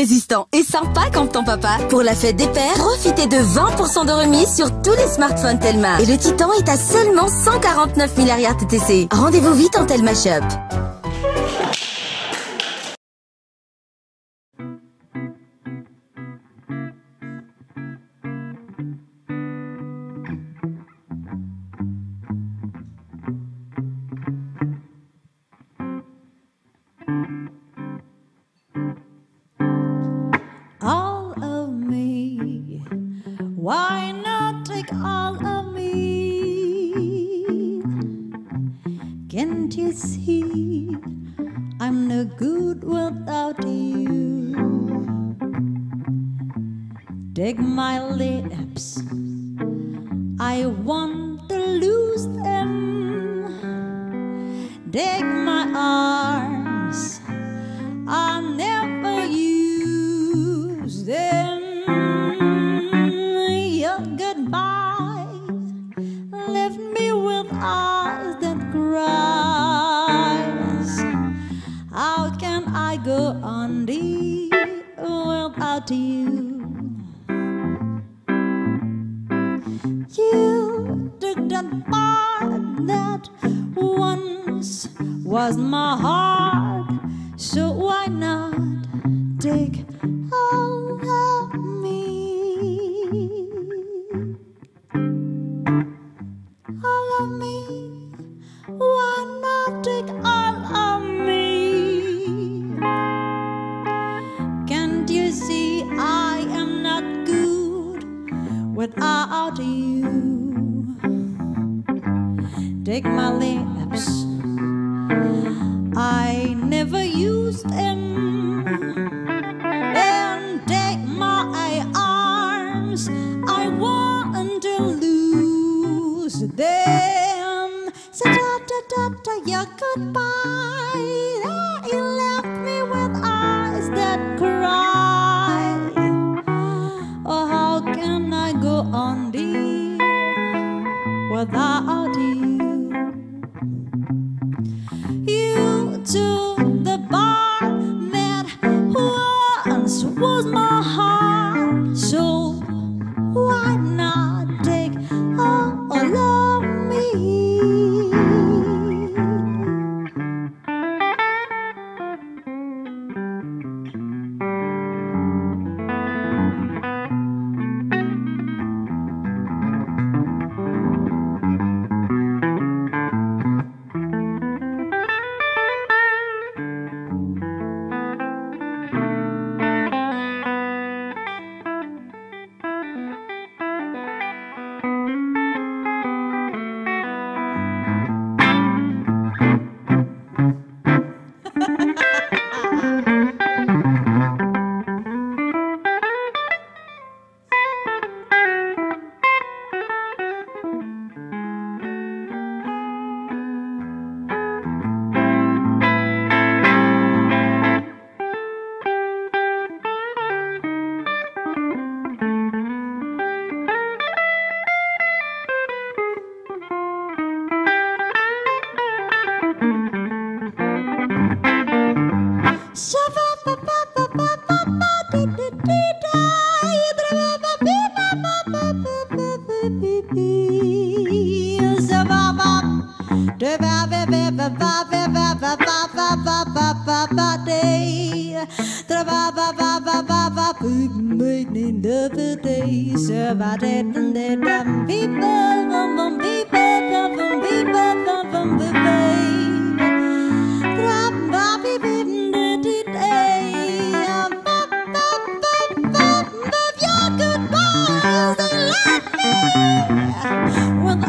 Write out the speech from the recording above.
résistant et sympa comme ton papa. Pour la fête des pères, profitez de 20% de remise sur tous les smartphones Telma. Et le Titan est à seulement 149 milliards TTC. Rendez-vous vite en Telma Shop. Why not take all of me? Can't you see I'm no good without you? Take my lips, I want to lose them. Take my arms, I'll never use them. Goodbye left me with eyes that cries. How can I go on dear without you? You took that part that once was my heart, so why not take all of me? All of me, why not take all of me? Can't you see I am not good without you? Take my lips, I never used them. And take my arms, I want to lose them. So your goodbye, you left me with eyes that cry. Oh, how can I go on, dear, without you? You took the bar that once was my heart, so why not take all of me? With